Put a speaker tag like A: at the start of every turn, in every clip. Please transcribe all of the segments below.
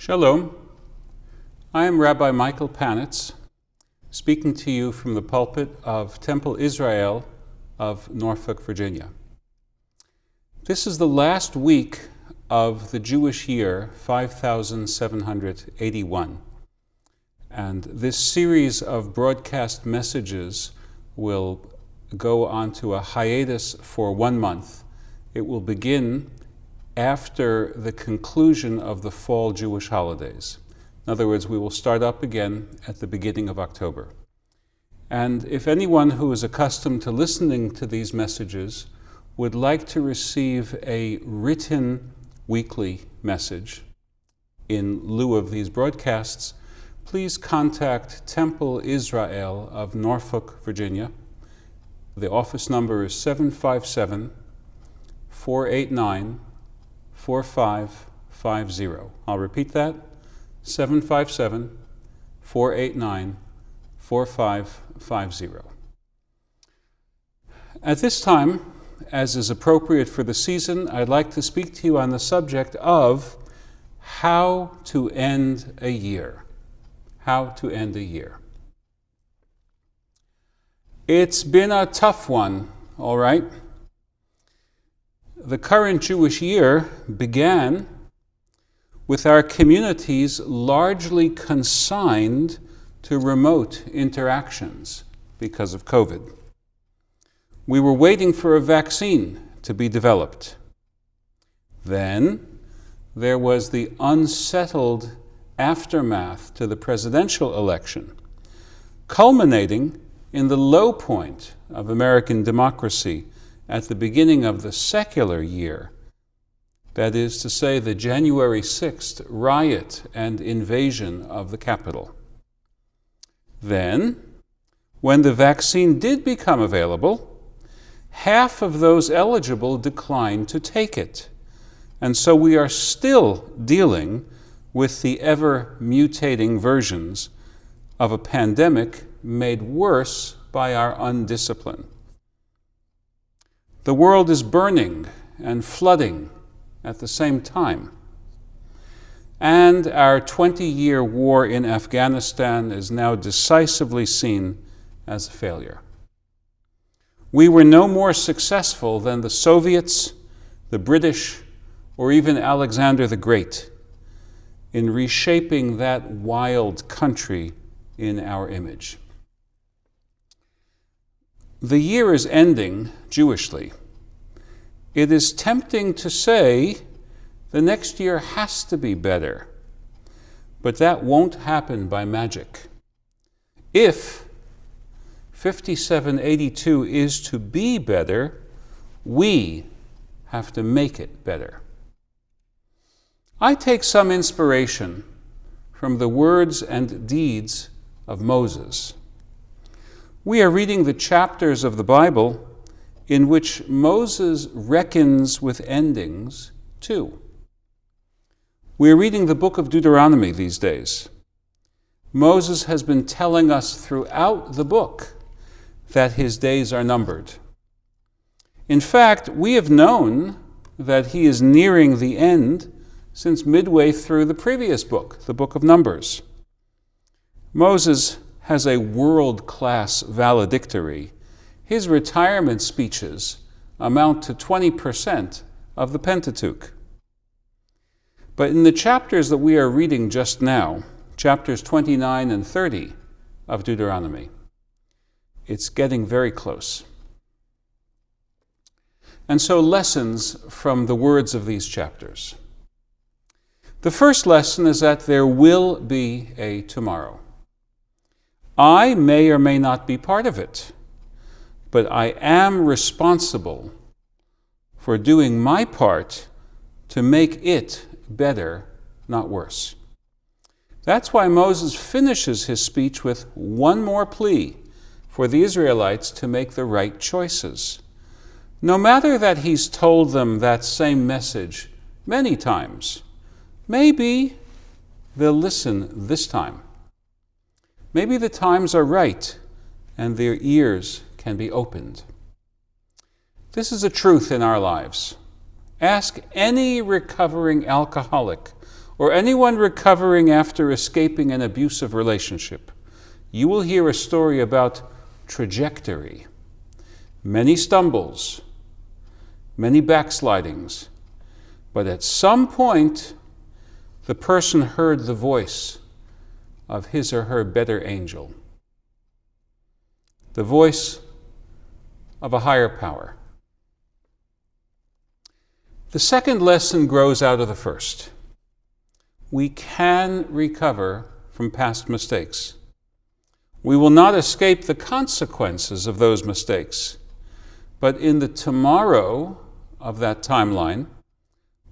A: Shalom. I am Rabbi Michael Panitz, speaking to you from the pulpit of Temple Israel of Norfolk, Virginia. This is the last week of the Jewish year 5781, and this series of broadcast messages will go on to a hiatus for 1 month. It will begin after the conclusion of the fall Jewish holidays. In other words, we will start up again at the beginning of October. And if anyone who is accustomed to listening to these messages would like to receive a written weekly message in lieu of these broadcasts, please contact Temple Israel of Norfolk, Virginia. The office number is 757-489-4550. I'll repeat that, 757-489-4550. At this time, as is appropriate for the season, I'd like to speak to you on the subject of how to end a year. How to end a year. It's been a tough one, all right? The current Jewish year began with our communities largely consigned to remote interactions because of COVID. We were waiting for a vaccine to be developed. Then there was the unsettled aftermath to the presidential election, culminating in the low point of American democracy at the beginning of the secular year, that is to say, the January 6th riot and invasion of the Capitol. Then, when the vaccine did become available, half of those eligible declined to take it. And so we are still dealing with the ever-mutating versions of a pandemic made worse by our undiscipline. The world is burning and flooding at the same time. And our 20-year war in Afghanistan is now decisively seen as a failure. We were no more successful than the Soviets, the British, or even Alexander the Great in reshaping that wild country in our image. The year is ending Jewishly. It is tempting to say the next year has to be better, but that won't happen by magic. If 5782 is to be better, we have to make it better. I take some inspiration from the words and deeds of Moses. We are reading the chapters of the Bible in which Moses reckons with endings too. We are reading the book of Deuteronomy these days. Moses has been telling us throughout the book that his days are numbered. In fact, we have known that he is nearing the end since midway through the previous book, the book of Numbers. Moses has a world-class valedictory. His retirement speeches amount to 20% of the Pentateuch. But in the chapters that we are reading just now, chapters 29 and 30 of Deuteronomy, it's getting very close. And so lessons from the words of these chapters. The first lesson is that there will be a tomorrow. I may or may not be part of it, but I am responsible for doing my part to make it better, not worse. That's why Moses finishes his speech with one more plea for the Israelites to make the right choices. No matter that he's told them that same message many times, maybe they'll listen this time. Maybe the times are right and their ears can be opened. This is a truth in our lives. Ask any recovering alcoholic or anyone recovering after escaping an abusive relationship, you will hear a story about trajectory, many stumbles, many backslidings, but at some point, the person heard the voice of his or her better angel, the voice of a higher power. The second lesson grows out of the first. We can recover from past mistakes. We will not escape the consequences of those mistakes, but in the tomorrow of that timeline,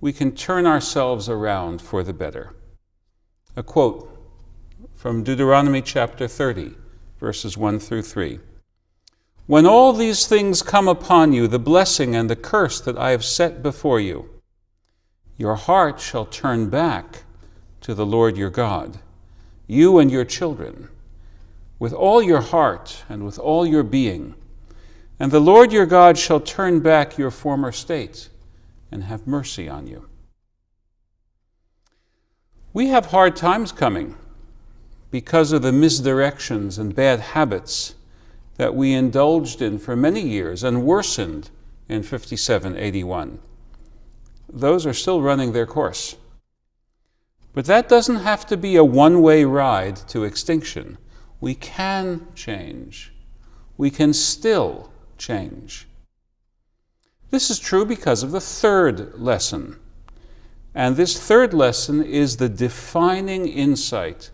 A: we can turn ourselves around for the better. A quote from Deuteronomy chapter 30, verses 1 through 3. When all these things come upon you, the blessing and the curse that I have set before you, your heart shall turn back to the Lord your God, you and your children, with all your heart and with all your being. And the Lord your God shall turn back your former state and have mercy on you. We have hard times coming because of the misdirections and bad habits that we indulged in for many years and worsened in 5781. Those are still running their course. But that doesn't have to be a one-way ride to extinction. We can change. We can still change. This is true because of the third lesson. And this third lesson is the defining insight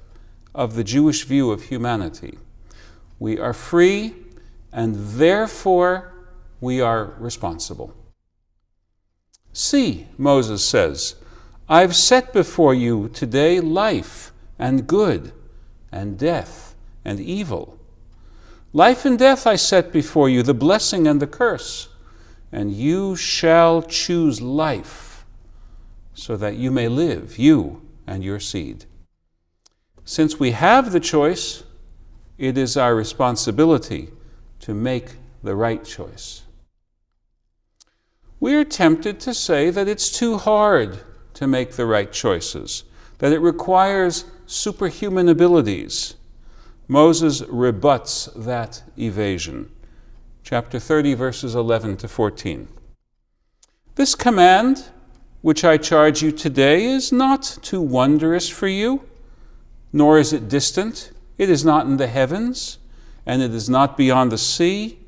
A: of the Jewish view of humanity. We are free, and therefore we are responsible. See, Moses says, I've set before you today life and good, and death and evil. Life and death I set before you, the blessing and the curse, and you shall choose life, so that you may live, you and your seed. Since we have the choice, it is our responsibility to make the right choice. We are tempted to say that it's too hard to make the right choices, that it requires superhuman abilities. Moses rebuts that evasion. Chapter 30, verses 11 to 14. This command, which I charge you today, is not too wondrous for you, nor is it distant. It is not in the heavens, and it is not beyond the sea,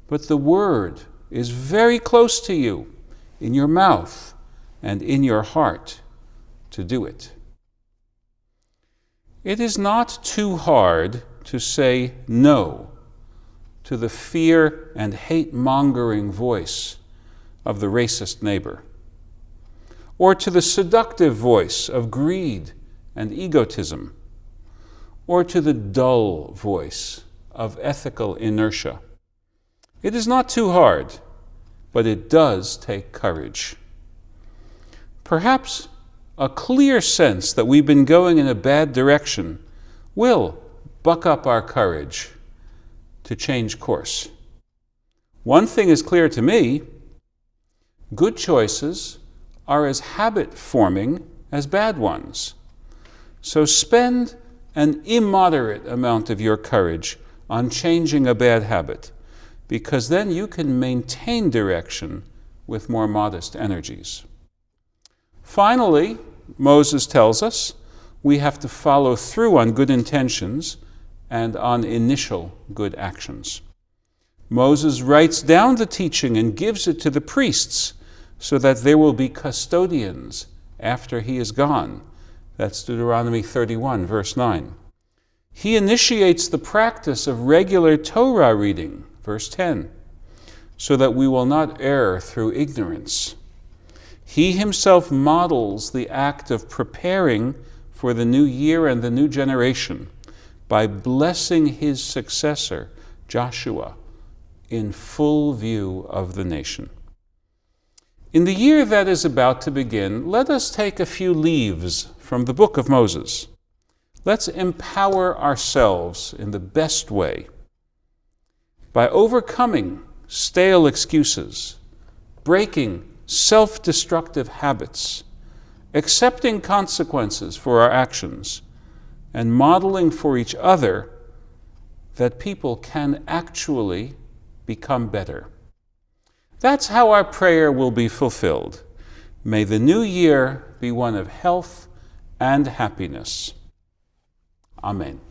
A: but the word is very close to you, in your mouth and in your heart, to do it. It is not too hard to say no to the fear and hate-mongering voice of the racist neighbor, or to the seductive voice of greed and egotism, or to the dull voice of ethical inertia. It is not too hard, but it does take courage. Perhaps a clear sense that we've been going in a bad direction will buck up our courage to change course. One thing is clear to me: good choices are as habit-forming as bad ones. So spend an immoderate amount of your courage on changing a bad habit, because then you can maintain direction with more modest energies. Finally, Moses tells us we have to follow through on good intentions and on initial good actions. Moses writes down the teaching and gives it to the priests so that there will be custodians after he is gone. That's Deuteronomy 31, verse 9. He initiates the practice of regular Torah reading, verse 10, so that we will not err through ignorance. He himself models the act of preparing for the new year and the new generation by blessing his successor, Joshua, in full view of the nation. In the year that is about to begin, let us take a few leaves from the book of Moses. Let's empower ourselves in the best way by overcoming stale excuses, breaking self-destructive habits, accepting consequences for our actions, and modeling for each other that people can actually become better. That's how our prayer will be fulfilled. May the new year be one of health and happiness. Amen.